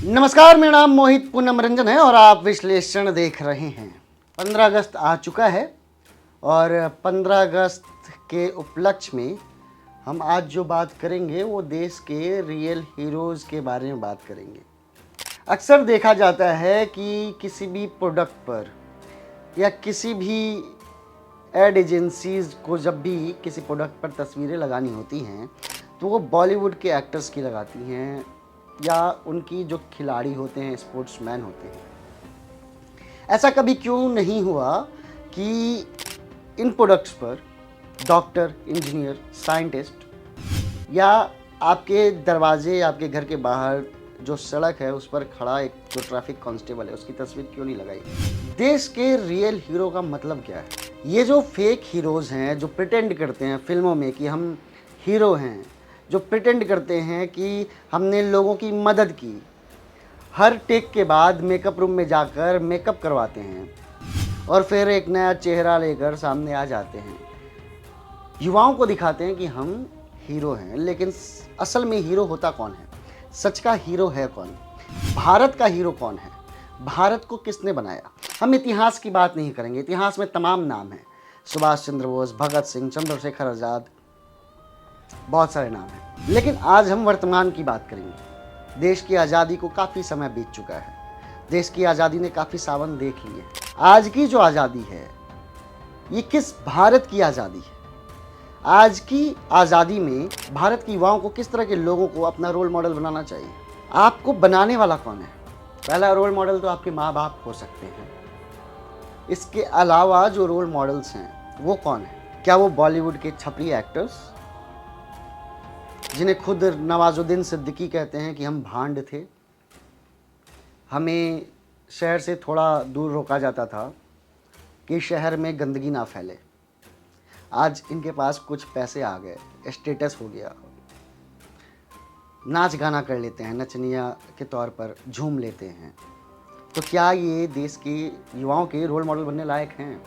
नमस्कार, मेरा नाम मोहित पूनम रंजन है और आप विश्लेषण देख रहे हैं। 15 अगस्त आ चुका है और 15 अगस्त के उपलक्ष्य में हम आज जो बात करेंगे वो देश के रियल हीरोज़ के बारे में बात करेंगे। अक्सर देखा जाता है कि किसी भी प्रोडक्ट पर या किसी भी एड एजेंसीज़ को जब भी किसी प्रोडक्ट पर तस्वीरें लगानी होती हैं तो वो बॉलीवुड के एक्टर्स की लगाती हैं या उनकी जो खिलाड़ी होते हैं, स्पोर्ट्समैन होते हैं। ऐसा कभी क्यों नहीं हुआ कि इन प्रोडक्ट्स पर डॉक्टर, इंजीनियर, साइंटिस्ट या आपके दरवाजे, आपके घर के बाहर जो सड़क है उस पर खड़ा एक जो ट्रैफिक कांस्टेबल है उसकी तस्वीर क्यों नहीं लगाई? देश के रियल हीरो का मतलब क्या है? ये जो फेक हीरोज़ हैं, जो प्रिटेंड करते हैं फिल्मों में कि हम हीरो हैं, जो प्रिटेंड करते हैं कि हमने लोगों की मदद की, हर टेक के बाद मेकअप रूम में जाकर मेकअप करवाते हैं और फिर एक नया चेहरा लेकर सामने आ जाते हैं, युवाओं को दिखाते हैं कि हम हीरो हैं। लेकिन असल में हीरो होता कौन है? सच का हीरो है कौन? भारत का हीरो कौन है? भारत को किसने बनाया? हम इतिहास की बात नहीं करेंगे। इतिहास में तमाम नाम हैं, सुभाष चंद्र बोस, भगत सिंह, चंद्रशेखर आज़ाद, बहुत सारे नाम हैं। लेकिन आज हम वर्तमान की बात करेंगे। देश की आज़ादी को काफ़ी समय बीत चुका है, देश की आज़ादी ने काफ़ी सावन देख लिए। आज की जो आज़ादी है ये किस भारत की आज़ादी है? आज की आज़ादी में भारत के युवाओं को किस तरह के लोगों को अपना रोल मॉडल बनाना चाहिए? आपको बनाने वाला कौन है? पहला रोल मॉडल तो आपके माँ बाप हो सकते हैं। इसके अलावा जो रोल मॉडल्स हैं वो कौन है? क्या वो बॉलीवुड के छपरी एक्टर्स जिन्हें खुद नवाजुद्दीन सिद्दीकी कहते हैं कि हम भांड थे, हमें शहर से थोड़ा दूर रोका जाता था कि शहर में गंदगी ना फैले। आज इनके पास कुछ पैसे आ गए, स्टेटस हो गया, नाच गाना कर लेते हैं, नचनिया के तौर पर झूम लेते हैं। तो क्या ये देश के युवाओं के रोल मॉडल बनने लायक हैं?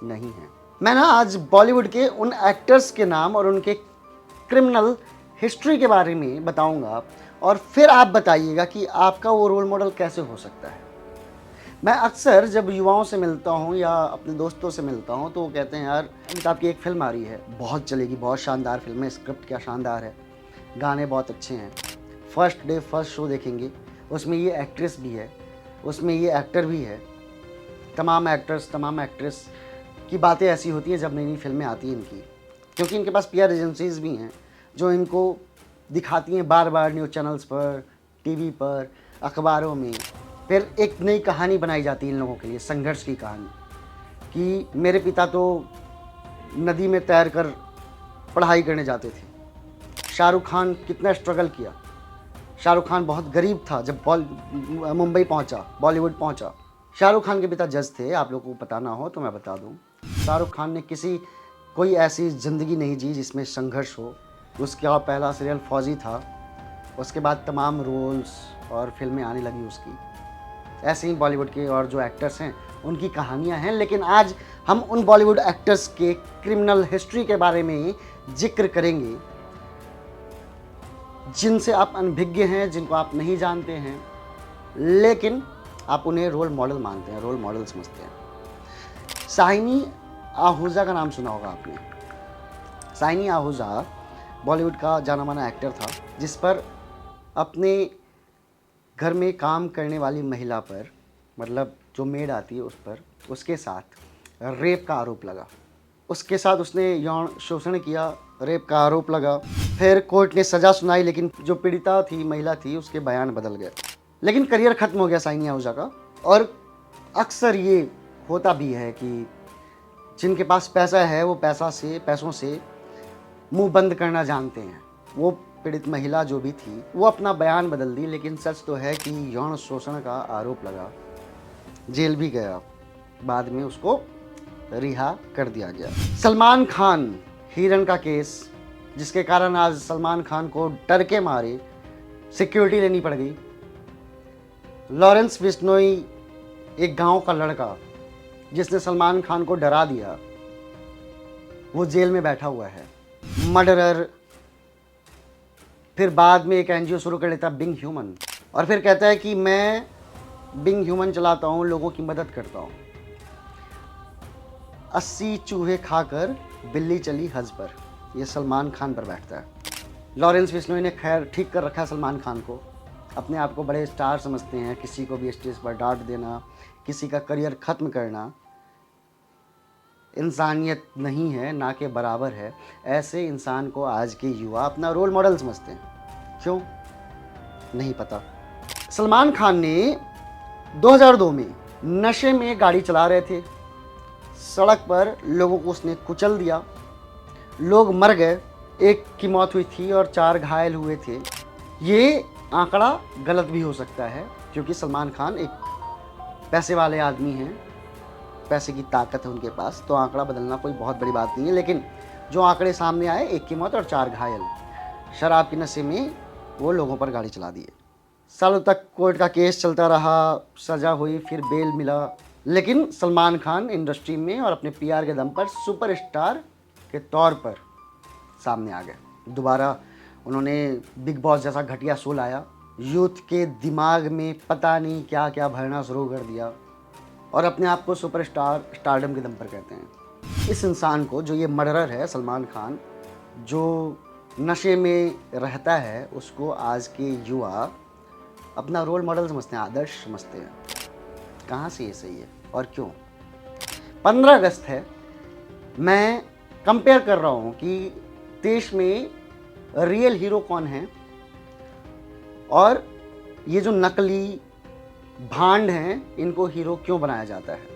नहीं हैं। मैं ना आज बॉलीवुड के उन एक्टर्स के नाम और उनके क्रिमिनल हिस्ट्री के बारे में बताऊंगा और फिर आप बताइएगा कि आपका वो रोल मॉडल कैसे हो सकता है। मैं अक्सर जब युवाओं से मिलता हूँ या अपने दोस्तों से मिलता हूँ तो वो कहते हैं, यार अमिताभ की एक फ़िल्म आ रही है, बहुत चलेगी, बहुत शानदार फिल्म है, स्क्रिप्ट क्या शानदार है, गाने बहुत अच्छे हैं, फर्स्ट डे फर्स्ट शो देखेंगे, उसमें ये एक्ट्रेस भी है, उसमें ये एक्टर भी है। तमाम एक्टर्स, तमाम एक्ट्रेस की बातें ऐसी होती हैं जब नई नई फिल्में आती हैं इनकी, क्योंकि इनके पास पीआर एजेंसीज़ भी हैं जो इनको दिखाती हैं बार बार न्यूज़ चैनल्स पर, टीवी पर, अखबारों में। फिर एक नई कहानी बनाई जाती है इन लोगों के लिए, संघर्ष की कहानी, कि मेरे पिता तो नदी में तैर कर पढ़ाई करने जाते थे। शाहरुख खान कितना स्ट्रगल किया। शाहरुख खान बहुत गरीब था जब मुंबई पहुंचा, बॉलीवुड पहुंचा। शाहरुख खान के पिता जज थे, आप लोगों को पता ना हो तो मैं बता दूं। शाहरुख खान ने कोई ऐसी ज़िंदगी नहीं जी जिसमें संघर्ष हो। उसका पहला सीरियल फौजी था, उसके बाद तमाम रोल्स और फिल्में आने लगी उसकी। ऐसे ही बॉलीवुड के और जो एक्टर्स हैं उनकी कहानियां हैं। लेकिन आज हम उन बॉलीवुड एक्टर्स के क्रिमिनल हिस्ट्री के बारे में जिक्र करेंगे जिनसे आप अनभिज्ञ हैं, जिनको आप नहीं जानते हैं, लेकिन आप उन्हें रोल मॉडल मानते हैं, रोल मॉडल समझते हैं। शाहिनी आहूजा का नाम सुना होगा आपने। शाहिनी आहूजा बॉलीवुड का जाना माना एक्टर था जिस पर अपने घर में काम करने वाली महिला पर, मतलब जो मेड आती है उस पर, उसके साथ रेप का आरोप लगा। उसके साथ उसने यौन शोषण किया, रेप का आरोप लगा। फिर कोर्ट ने सज़ा सुनाई, लेकिन जो पीड़िता थी, महिला थी, उसके बयान बदल गए। लेकिन करियर ख़त्म हो गया शाहिनी आहूजा का। और अक्सर ये होता भी है कि जिनके पास पैसा है वो पैसों से मुंह बंद करना जानते हैं। वो पीड़ित महिला जो भी थी वो अपना बयान बदल दी, लेकिन सच तो है कि यौन शोषण का आरोप लगा, जेल भी गया, बाद में उसको रिहा कर दिया गया। सलमान खान हिरन का केस, जिसके कारण आज सलमान खान को डर के मारे सिक्योरिटी लेनी पड़ गई। लॉरेंस बिश्नोई, एक गांव का लड़का जिसने सलमान खान को डरा दिया, वो जेल में बैठा हुआ है। मर्डरर, फिर बाद में एक एनजीओ शुरू कर लेता बिंग ह्यूमन, और फिर कहता है कि मैं बिंग ह्यूमन चलाता हूँ, लोगों की मदद करता हूँ। 80 चूहे खाकर बिल्ली चली हज पर, ये सलमान खान पर बैठता है। लॉरेंस बिश्नोई ने खैर ठीक कर रखा है सलमान खान को, अपने आप को बड़े स्टार समझते हैं, किसी को भी स्टेज पर डांट देना, किसी का करियर ख़त्म करना इंसानियत नहीं है, ना के बराबर है। ऐसे इंसान को आज के युवा अपना रोल मॉडल समझते हैं। क्यों? नहीं पता। सलमान खान ने 2002 में नशे में गाड़ी चला रहे थे, सड़क पर लोगों को उसने कुचल दिया, लोग मर गए, एक की मौत हुई थी और 4 घायल हुए थे। ये आंकड़ा गलत भी हो सकता है क्योंकि सलमान खान एक पैसे वाले आदमी हैं, पैसे की ताकत है उनके पास, तो आंकड़ा बदलना कोई बहुत बड़ी बात नहीं है। लेकिन जो आंकड़े सामने आए, 1 की मौत और 4 घायल, शराब के नशे में वो लोगों पर गाड़ी चला दी है। सालों तक कोर्ट का केस चलता रहा, सज़ा हुई, फिर बेल मिला, लेकिन सलमान खान इंडस्ट्री में और अपने पीआर के दम पर सुपरस्टार के तौर पर सामने आ गए। दोबारा उन्होंने बिग बॉस जैसा घटिया शो लाया, यूथ के दिमाग में पता नहीं क्या क्या भरना शुरू कर दिया और अपने आप को सुपरस्टार, स्टारडम के दम पर कहते हैं। इस इंसान को, जो ये मर्डरर है सलमान खान, जो नशे में रहता है, उसको आज के युवा अपना रोल मॉडल समझते हैं, आदर्श समझते हैं। कहाँ से ये सही है और क्यों? 15 अगस्त है, मैं कंपेयर कर रहा हूँ कि देश में रियल हीरो कौन है और ये जो नकली भांड हैं, इनको हीरो क्यों बनाया जाता है,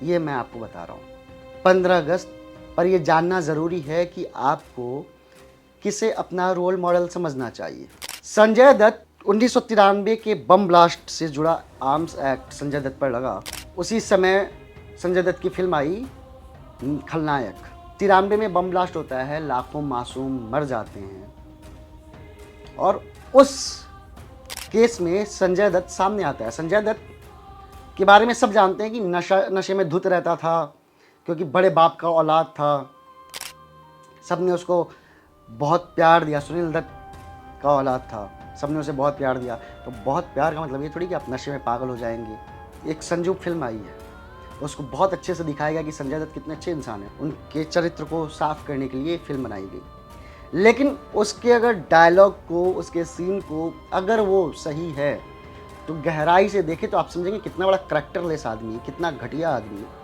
ये मैं आपको बता रहा हूँ। 15 अगस्त पर यह जानना ज़रूरी है कि आपको किसे अपना रोल मॉडल समझना चाहिए। संजय दत्त 1993 के बम ब्लास्ट से जुड़ा आर्म्स एक्ट संजय दत्त पर लगा, उसी समय संजय दत्त की फिल्म आई खलनायक। 93 में बम ब्लास्ट होता है, लाखों मासूम मर जाते हैं और उस केस में संजय दत्त सामने आता है। संजय दत्त के बारे में सब जानते हैं कि नशे में धुत रहता था, क्योंकि बड़े बाप का औलाद था, सबने उसको बहुत प्यार दिया। सुनील दत्त का औलाद था, सबने उसे बहुत प्यार दिया। तो बहुत प्यार का मतलब ये थोड़ी कि आप नशे में पागल हो जाएंगे। एक संजू फिल्म आई है, उसको बहुत अच्छे से दिखाया गया कि संजय दत्त कितने अच्छे इंसान हैं। उनके चरित्र को साफ करने के लिए फिल्म बनाई गई, लेकिन उसके अगर डायलॉग को, उसके सीन को अगर वो सही है तो गहराई से देखें तो आप समझेंगे कितना बड़ा करैक्टरलेस आदमी है, कितना घटिया आदमी है।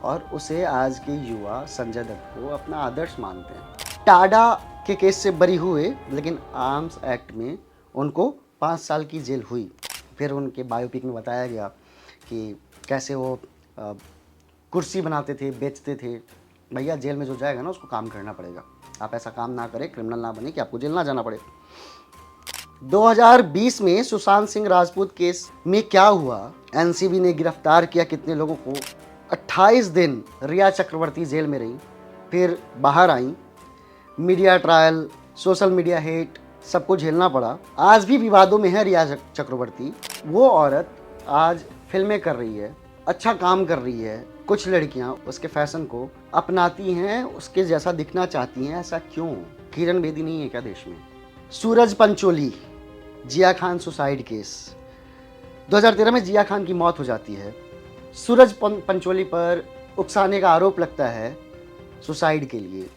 और उसे आज के युवा संजय दत्त को अपना आदर्श मानते हैं। टाडा के केस से बरी हुए, लेकिन आर्म्स एक्ट में उनको 5 साल की जेल हुई। फिर उनके बायोपिक में बताया गया कि कैसे वो कुर्सी बनाते थे, बेचते थे। भैया जेल में जो जाएगा ना, उसको काम करना पड़ेगा। आप ऐसा काम ना करें, क्रिमिनल ना बने कि आपको जेल ना जाना पड़े। 2020 में सुशांत सिंह राजपूत केस में क्या हुआ, एनसीबी ने गिरफ्तार किया कितने लोगों को। 28 दिन रिया चक्रवर्ती जेल में रही, फिर बाहर आई। Media trial, social media hate, सबको झेलना पड़ा। आज भी विवादों में है रिया चक्रवर्ती। वो औरत आज फिल्में कर रही है, अच्छा काम कर रही है। कुछ लड़कियां उसके फैशन को अपनाती हैं, उसके जैसा दिखना चाहती हैं। ऐसा क्यों? किरण बेदी नहीं है क्या देश में? सूरज पंचोली, जिया खान सुसाइड केस, 2013 में जिया खान की मौत हो जाती है। सूरज पंचोली पर उकसाने का आरोप लगता है सुसाइड के लिए।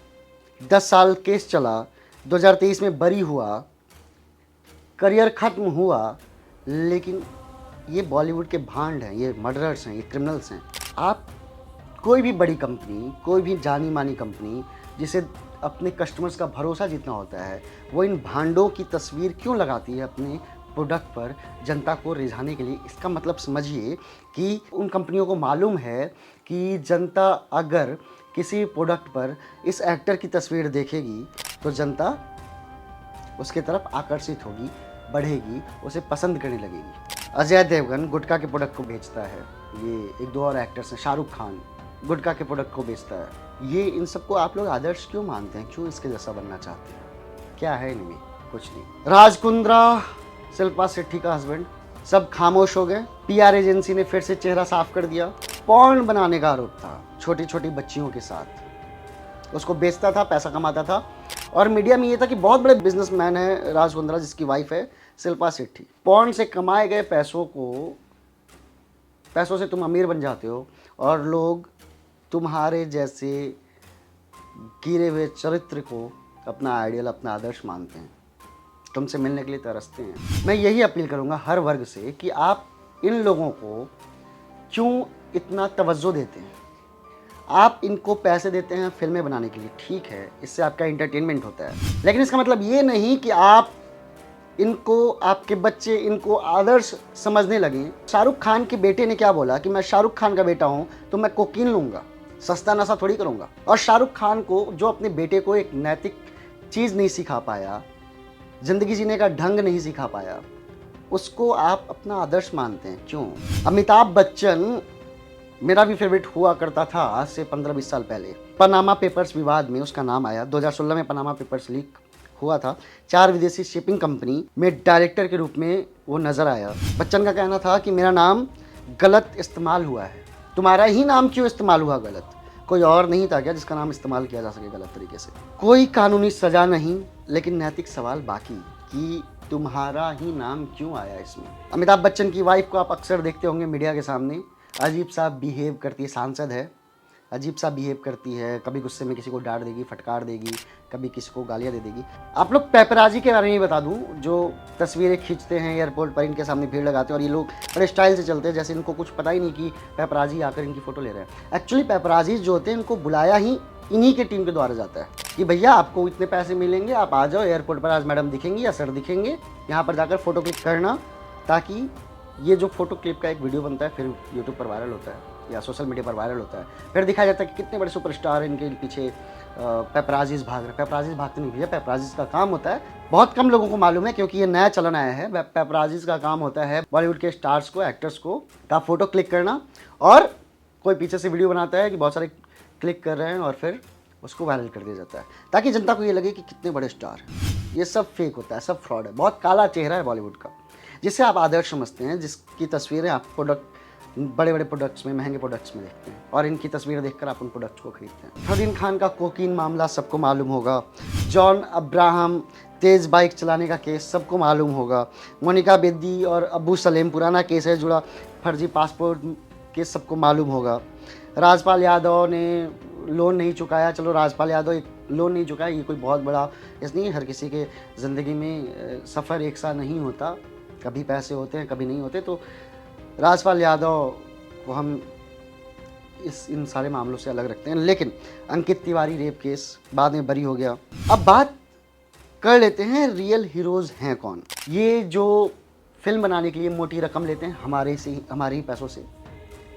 10 साल केस चला, 2023 में बरी हुआ, करियर ख़त्म हुआ। लेकिन ये बॉलीवुड के भांड हैं, ये मर्डरर्स हैं, ये क्रिमिनल्स हैं। आप कोई भी बड़ी कंपनी, कोई भी जानी मानी कंपनी जिसे अपने कस्टमर्स का भरोसा जीतना होता है, वो इन भांडों की तस्वीर क्यों लगाती है अपने प्रोडक्ट पर जनता को रिझाने के लिए? इसका मतलब समझिए कि उन कंपनियों को मालूम है कि जनता अगर किसी प्रोडक्ट पर इस एक्टर की तस्वीर देखेगी तो जनता उसके तरफ आकर्षित होगी, बढ़ेगी, उसे पसंद करने लगेगी। अजय देवगन गुटखा के प्रोडक्ट को बेचता है, ये 1-2 और एक्टर्स हैं, शाहरुख खान गुटखा के प्रोडक्ट को बेचता है। ये इन सबको आप लोग आदर्श क्यों मानते हैं? क्यों इसके जैसा बनना चाहते हैं? क्या है इनमें? कुछ नहीं। राज कुंद्रा, शिल्पा शेट्टी का हस्बैंड, सब खामोश हो गए। पीआर एजेंसी ने फिर से चेहरा साफ कर दिया। पॉर्न बनाने का आरोप था छोटी छोटी बच्चियों के साथ, उसको बेचता था, पैसा कमाता था। और मीडिया में ये था कि बहुत बड़े बिजनेसमैन है राज कुंद्रा, जिसकी वाइफ है शिल्पा शेट्टी। पॉर्न से कमाए गए पैसों से तुम अमीर बन जाते हो और लोग तुम्हारे जैसे गिरे हुए चरित्र को अपना आइडियल, अपना आदर्श मानते हैं, तुमसे मिलने के लिए तरसते हैं। मैं यही अपील करूंगा हर वर्ग से कि आप इन लोगों को क्यों इतना तवज्जो देते हैं। आप इनको पैसे देते हैं फिल्में बनाने के लिए, ठीक है, इससे आपका एंटरटेनमेंट होता है, लेकिन इसका मतलब ये नहीं कि आप इनको, आपके बच्चे इनको आदर्श समझने लगे। शाहरुख खान के बेटे ने क्या बोला कि मैं शाहरुख खान का बेटा हूं तो मैं कोकीन लूंगा, सस्ता नशा थोड़ी करूंगा। और शाहरुख खान को, जो अपने बेटे को एक नैतिक चीज़ नहीं सिखा पाया, जिंदगी जीने का ढंग नहीं सिखा पाया, उसको आप अपना आदर्श मानते हैं क्यों? अमिताभ बच्चन मेरा भी फेवरेट हुआ करता था आज से 15-20 साल पहले। पनामा पेपर्स विवाद में उसका नाम आया। 2016 में पनामा पेपर्स लीक हुआ था। 4 विदेशी शिपिंग कंपनी में डायरेक्टर के रूप में वो नजर आया। बच्चन का कहना था कि मेरा नाम गलत इस्तेमाल हुआ है। तुम्हारा ही नाम क्यों इस्तेमाल हुआ गलत? कोई और नहीं था क्या जिसका नाम इस्तेमाल किया जा सके गलत तरीके से? कोई कानूनी सजा नहीं, लेकिन नैतिक सवाल बाकी कि तुम्हारा ही नाम क्यों आया इसमें। अमिताभ बच्चन की वाइफ को आप अक्सर देखते होंगे मीडिया के सामने, अजीब सा बिहेव करती है, सांसद है, अजीब सा बिहेव करती है, कभी गुस्से में किसी को डांट देगी, फटकार देगी, कभी किसी को गालियाँ दे देगी। आप लोग पेपराजी के बारे में बता दूं, जो तस्वीरें खींचते हैं एयरपोर्ट पर, इनके सामने भीड़ लगाते हैं और ये लोग बड़े स्टाइल से चलते हैं जैसे इनको कुछ पता ही नहीं कि पेपराजी आकर इनकी फ़ोटो ले रहे हैं। एक्चुअली पेपराजी जो होते हैं इनको बुलाया ही इन्हीं के टीम के द्वारा जाता है कि भैया आपको इतने पैसे मिलेंगे, आप आ जाओ एयरपोर्ट पर, आज मैडम दिखेंगी या सर दिखेंगे, यहाँ पर जाकर फ़ोटो क्लिक करना, ताकि ये जो फोटो क्लिप का एक वीडियो बनता है फिर यूट्यूब पर वायरल होता है या सोशल मीडिया पर वायरल होता है, फिर दिखाया जाता है कि कितने बड़े सुपरस्टार इनके पीछे पेपराजीज भाग रहे हैं। पेपराजीज भागते नहीं भैया, पेपराजीज का काम होता है, बहुत कम लोगों को मालूम है क्योंकि ये नया चलन आया है। पेपराजीज का काम होता है बॉलीवुड के स्टार्स को, एक्टर्स को का फोटो क्लिक करना, और कोई पीछे से वीडियो बनाता है कि बहुत सारे क्लिक कर रहे हैं और फिर उसको वायरल कर दिया जाता है ताकि जनता को ये लगे कि कितने बड़े स्टार हैं। ये सब फेक होता है, सब फ्रॉड है, बहुत काला चेहरा है बॉलीवुड का, जिसे आप आदर्श समझते हैं, जिसकी तस्वीरें आप बड़े बड़े प्रोडक्ट्स में, महंगे प्रोडक्ट्स में देखते हैं और इनकी तस्वीरें देखकर आप उन प्रोडक्ट्स को खरीदते हैं। फरदीन खान का कोकीन मामला सबको मालूम होगा, जॉन अब्राहम तेज़ बाइक चलाने का केस सबको मालूम होगा, मोनिका बेदी और अबू सलेम पुराना केस है जुड़ा, फर्जी पासपोर्ट केस सबको मालूम होगा, राजपाल यादव ने लोन नहीं चुकाया, चलो राजपाल यादव एक लोन नहीं चुकाया, ये कोई बहुत बड़ा इस नहीं, हर किसी के ज़िंदगी में सफ़र एक सा नहीं होता, कभी पैसे होते हैं कभी नहीं होते। तो राजपाल यादव को हम इन सारे मामलों से अलग रखते हैं। लेकिन अंकित तिवारी रेप केस बाद में बरी हो गया। अब बात कर लेते हैं रियल हीरोज़ हैं कौन। ये जो फिल्म बनाने के लिए मोटी रकम लेते हैं हमारे ही पैसों से,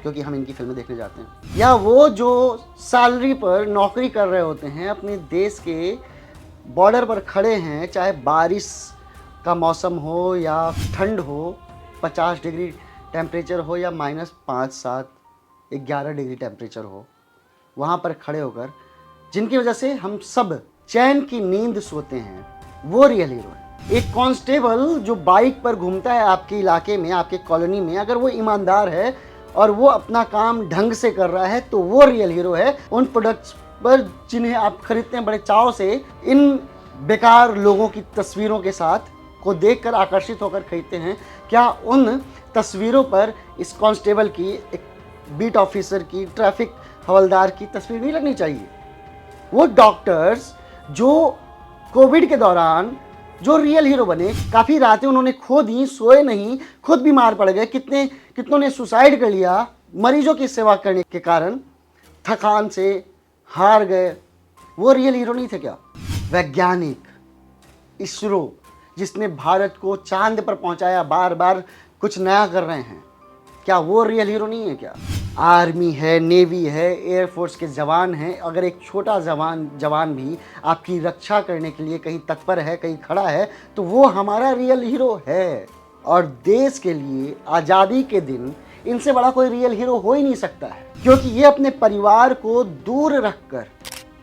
क्योंकि हम इनकी फिल्में देखने जाते हैं, या वो जो सैलरी पर नौकरी कर रहे होते हैं, अपने देश के बॉर्डर पर खड़े हैं, चाहे बारिश का मौसम हो या ठंड हो, 50 डिग्री टेम्परेचर हो या -5, 7, 11 डिग्री टेम्परेचर हो, वहाँ पर खड़े होकर जिनकी वजह से हम सब चैन की नींद सोते हैं, वो रियल हीरो है। एक कांस्टेबल जो बाइक पर घूमता है आपके इलाके में, आपके कॉलोनी में, अगर वो ईमानदार है और वो अपना काम ढंग से कर रहा है तो वो रियल हीरो है। उन प्रोडक्ट्स पर जिन्हें आप खरीदते हैं बड़े चाव से, इन बेकार लोगों की तस्वीरों के साथ को देखकर आकर्षित होकर खरीदते हैं, क्या उन तस्वीरों पर इस कांस्टेबल की, एक बीट ऑफिसर की, ट्रैफिक हवलदार की तस्वीर नहीं लगनी चाहिए? वो डॉक्टर्स जो कोविड के दौरान जो रियल हीरो बने, काफ़ी रातें उन्होंने खो दी, सोए नहीं, खुद बीमार पड़ गए, कितनों ने सुसाइड कर लिया मरीजों की सेवा करने के कारण, थकान से हार गए, वो रियल हीरो नहीं थे क्या? वैज्ञानिक, इसरो जिसने भारत को चांद पर पहुंचाया, बार बार कुछ नया कर रहे हैं, क्या वो रियल हीरो नहीं है क्या? आर्मी है, नेवी है, एयरफोर्स के जवान हैं, अगर एक छोटा जवान भी आपकी रक्षा करने के लिए कहीं तत्पर है, कहीं खड़ा है, तो वो हमारा रियल हीरो है। और देश के लिए आज़ादी के दिन इनसे बड़ा कोई रियल हीरो हो ही नहीं सकता है, क्योंकि ये अपने परिवार को दूर रखकर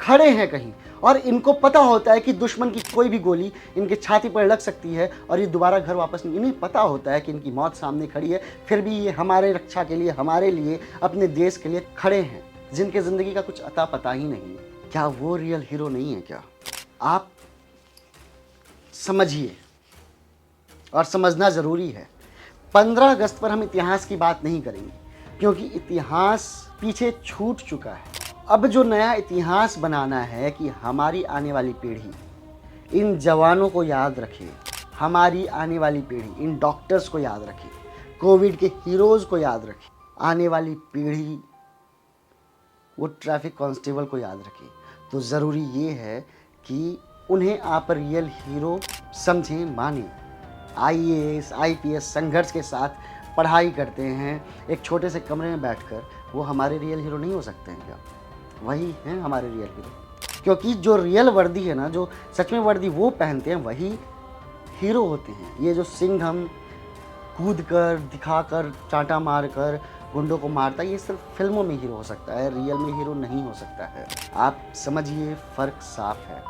खड़े हैं कहीं, और इनको पता होता है कि दुश्मन की कोई भी गोली इनके छाती पर लग सकती है और ये दोबारा घर वापस नहीं, इन्हें पता होता है कि इनकी मौत सामने खड़ी है, फिर भी ये हमारे रक्षा के लिए, हमारे लिए, अपने देश के लिए खड़े हैं, जिनके ज़िंदगी का कुछ अता पता ही नहीं। क्या वो रियल हीरो नहीं है क्या? आप समझिए और समझना ज़रूरी है। 15 अगस्त पर हम इतिहास की बात नहीं करेंगे, क्योंकि इतिहास पीछे छूट चुका है। अब जो नया इतिहास बनाना है कि हमारी आने वाली पीढ़ी इन जवानों को याद रखे, हमारी आने वाली पीढ़ी इन डॉक्टर्स को याद रखे, कोविड के हीरोज़ को याद रखे, आने वाली पीढ़ी वो ट्रैफिक कांस्टेबल को याद रखे। तो ज़रूरी ये है कि उन्हें आप रियल हीरो समझें, मानें। आईएएस, आईपीएस संघर्ष के साथ पढ़ाई करते हैं, एक छोटे से कमरे में बैठकर, वो हमारे रियल हीरो नहीं हो सकते हैं क्या? वही हैं हमारे रियल हीरो। क्योंकि जो रियल वर्दी है ना, जो सच में वर्दी वो पहनते हैं, वही हीरो होते हैं। ये जो सिंह हम कूद कर, दिखाकर, चांटा मार कर गुंडों को मारता है, ये सिर्फ फिल्मों में हीरो हो सकता है, रियल में हीरो नहीं हो सकता है। आप समझिए, फ़र्क साफ है।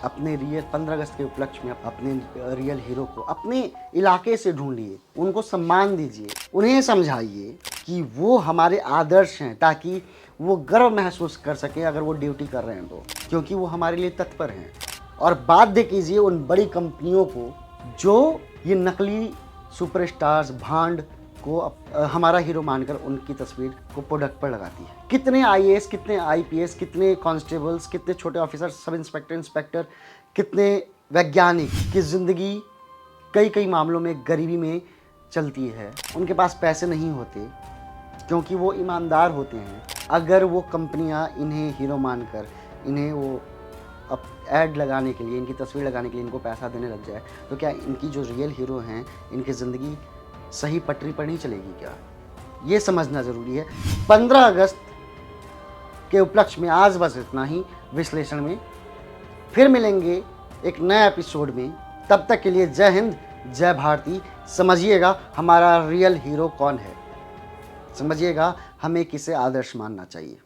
अपने रियल 15 अगस्त के उपलक्ष्य में अपने रियल हीरो को अपने इलाके से ढूंढिए, उनको सम्मान दीजिए, उन्हें समझाइए कि वो हमारे आदर्श हैं, ताकि वो गर्व महसूस कर सकें अगर वो ड्यूटी कर रहे हैं तो, क्योंकि वो हमारे लिए तत्पर हैं। और बाध्य कीजिए उन बड़ी कंपनियों को जो ये नकली सुपरस्टार्स, भांड को हमारा हीरो मानकर उनकी तस्वीर को प्रोडक्ट पर लगाती है। कितने आईएएस, कितने आईपीएस, कितने कांस्टेबल्स, कितने छोटे ऑफिसर, सब इंस्पेक्टर, इंस्पेक्टर, कितने वैज्ञानिक की ज़िंदगी कई मामलों में गरीबी में चलती है। उनके पास पैसे नहीं होते क्योंकि वो ईमानदार होते हैं। अगर वो कंपनियां इन्हें हीरो मानकर, इन्हें वो अब ऐड लगाने के लिए, इनकी तस्वीर लगाने के लिए इनको पैसा देने लग जाए, तो क्या इनकी जो रियल हीरो हैं, इनकी ज़िंदगी सही पटरी पर नहीं चलेगी क्या? ये समझना ज़रूरी है। 15 अगस्त के उपलक्ष्य में आज बस इतना ही विश्लेषण में। फिर मिलेंगे एक नए एपिसोड में। तब तक के लिए जय हिंद, जय भारती। समझिएगा हमारा रियल हीरो कौन है, समझिएगा हमें किसे आदर्श मानना चाहिए।